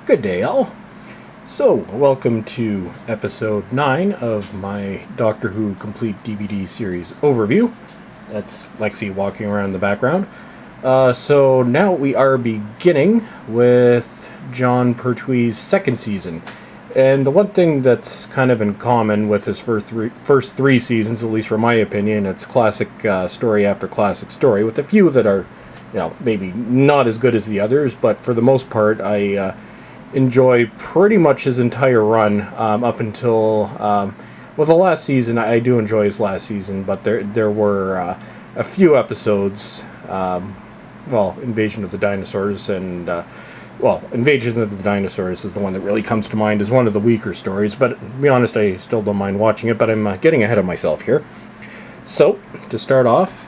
Good day, all. So, welcome to episode 9 of my Doctor Who Complete DVD series overview. That's Lexi walking around in the background. So now we are beginning with John Pertwee's second season. And the one thing that's kind of in common with his first three seasons, at least from my opinion, it's classic story after classic story, with a few that are, maybe not as good as the others, but for the most part, I enjoy pretty much his entire run up until the last season. I do enjoy his last season, but there were a few episodes, Invasion of the Dinosaurs and Invasion of the Dinosaurs is the one that really comes to mind as one of the weaker stories, but to be honest, I still don't mind watching it, but I'm getting ahead of myself here. So, to start off,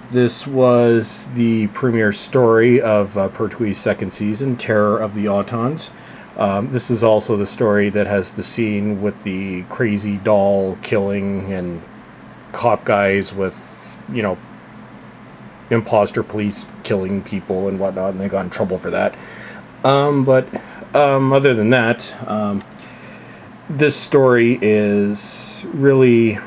this was the premiere story of Pertwee's second season, Terror of the Autons. This is also the story that has the scene with the crazy doll killing and cop guys with, imposter police killing people and whatnot, and they got in trouble for that. Other than that, this story is really,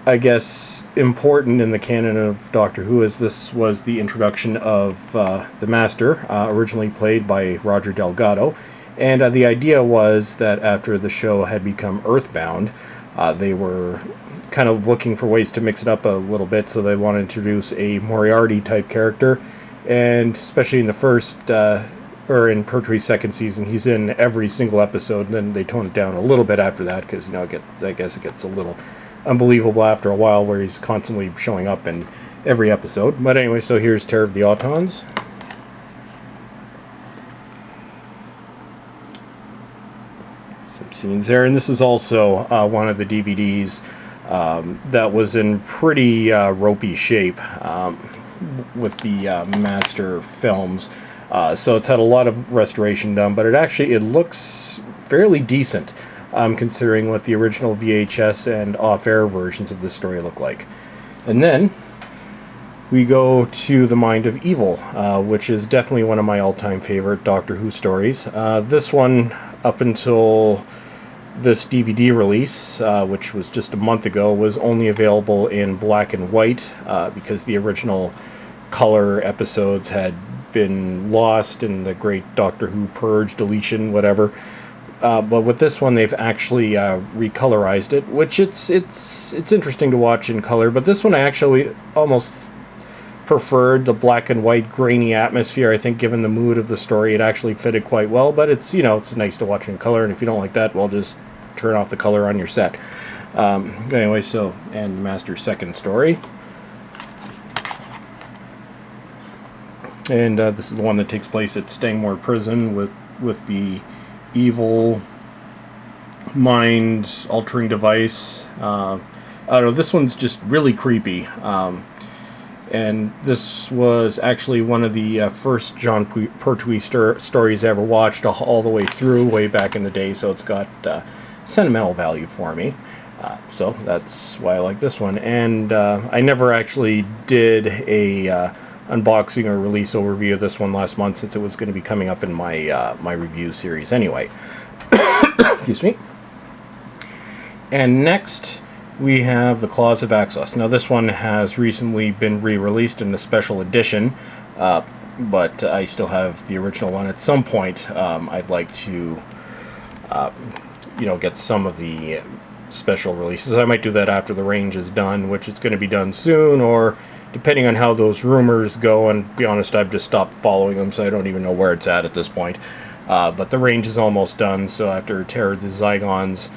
I guess, important in the canon of Doctor Who, as this was the introduction of the Master, originally played by Roger Delgado. And the idea was that after the show had become Earthbound, they were kind of looking for ways to mix it up a little bit, so they wanted to introduce a Moriarty-type character. And especially in the in Pertwee's second season, he's in every single episode, and then they tone it down a little bit after that, because, I guess it gets a little unbelievable after a while where he's constantly showing up in every episode. But anyway, so here's Terror of the Autons. Some scenes there, and this is also one of the DVDs that was in pretty ropey shape with the Master films. So it's had a lot of restoration done, but it looks fairly decent. Considering what the original VHS and off-air versions of this story look like. And then we go to The Mind of Evil, which is definitely one of my all-time favorite Doctor Who stories. This one, up until this DVD release, which was just a month ago, was only available in black and white, because the original color episodes had been lost in the great Doctor Who purge, deletion, whatever. But with this one, they've actually recolorized it, which it's interesting to watch in color. But this one, I actually almost preferred the black and white grainy atmosphere. I think, given the mood of the story, it actually fitted quite well. But it's it's nice to watch in color. And if you don't like that, well, just turn off the color on your set. Anyway, and Master's second story, and this is the one that takes place at Stangmore Prison with the evil mind altering device. I don't know, this one's just really creepy, and this was actually one of the first John Pertwee stories I ever watched all the way through, way back in the day, so it's got sentimental value for me, so that's why I like this one. And I never actually did a unboxing or release overview of this one last month, since it was going to be coming up in my my review series anyway. Excuse me. And next we have the Claws of Axos. Now this one has recently been re-released in a special edition, but I still have the original one. At some point, I'd like to get some of the special releases. I might do that after the range is done, which it's going to be done soon, or depending on how those rumors go. And to be honest, I've just stopped following them, so I don't even know where it's at this point. But the range is almost done, so after Terror of the Zygons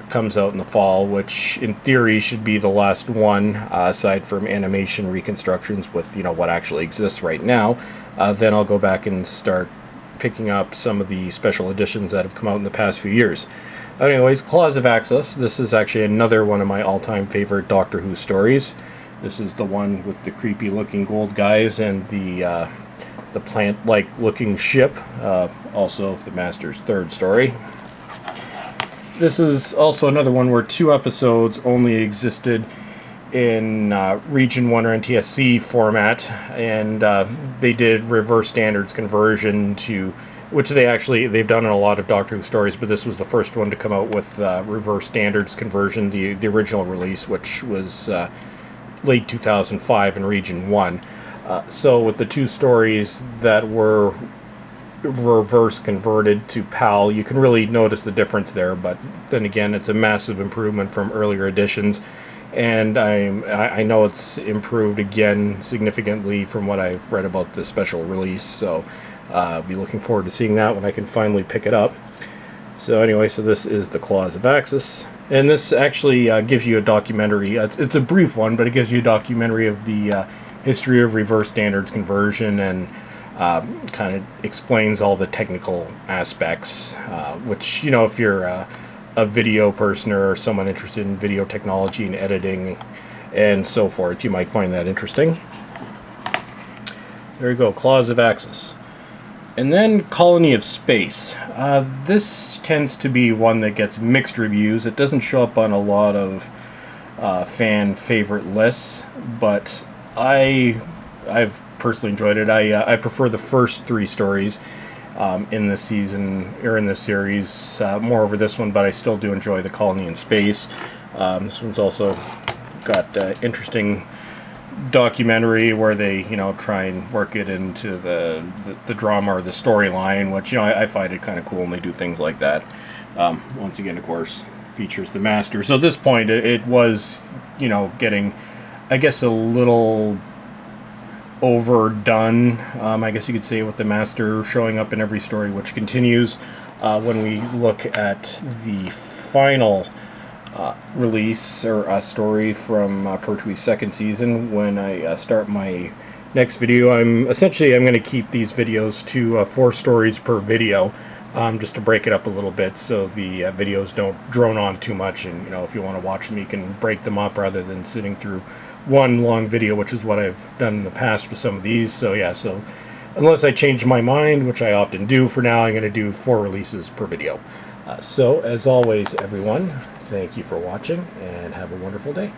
comes out in the fall, which in theory should be the last one, aside from animation reconstructions with what actually exists right now, then I'll go back and start picking up some of the special editions that have come out in the past few years. Anyways, Claws of Axos. This is actually another one of my all-time favorite Doctor Who stories. This is the one with the creepy-looking gold guys and the plant-like looking ship. Also, the Master's third story. This is also another one where 2 episodes only existed in Region 1 or NTSC format, and they did reverse standards conversion to which they've done in a lot of Doctor Who stories, but this was the first one to come out with reverse standards conversion, the original release, which was late 2005 in Region 1. So with the two stories that were reverse converted to PAL, you can really notice the difference there, but then again, it's a massive improvement from earlier editions, and I know it's improved again significantly from what I've read about the special release, so I'll be looking forward to seeing that when I can finally pick it up. So anyway, so this is the Claws of Axos, and this actually gives you a documentary. It's a brief one, but it gives you a documentary of the history of reverse standards conversion, and kind of explains all the technical aspects, which, you know, if you're a video person or someone interested in video technology and editing and so forth, you might find that interesting. There you go, Claws of Axos. And then Colony of Space. This tends to be one that gets mixed reviews. It doesn't show up on a lot of fan favorite lists, but I've personally enjoyed it. I prefer the first three stories in this season, or in this series, more over this one, but I still do enjoy the Colony in Space. This one's also got interesting documentary where they, you know, try and work it into the drama or the storyline, which, you know, I find it kind of cool when they do things like that. Once again, of course, features the Master. So at this point, it was, you know, getting, I guess, a little overdone, I guess you could say, with the Master showing up in every story, which continues when we look at the final release or story from Pertwee's second season. When I start my next video, I'm going to keep these videos to 4 stories per video, just to break it up a little bit so the videos don't drone on too much, and, you know, if you want to watch them, you can break them up rather than sitting through one long video, which is what I've done in the past with some of these. So yeah, so unless I change my mind, which I often do, for now I'm going to do 4 releases per video. So as always, everyone, thank you for watching, and have a wonderful day.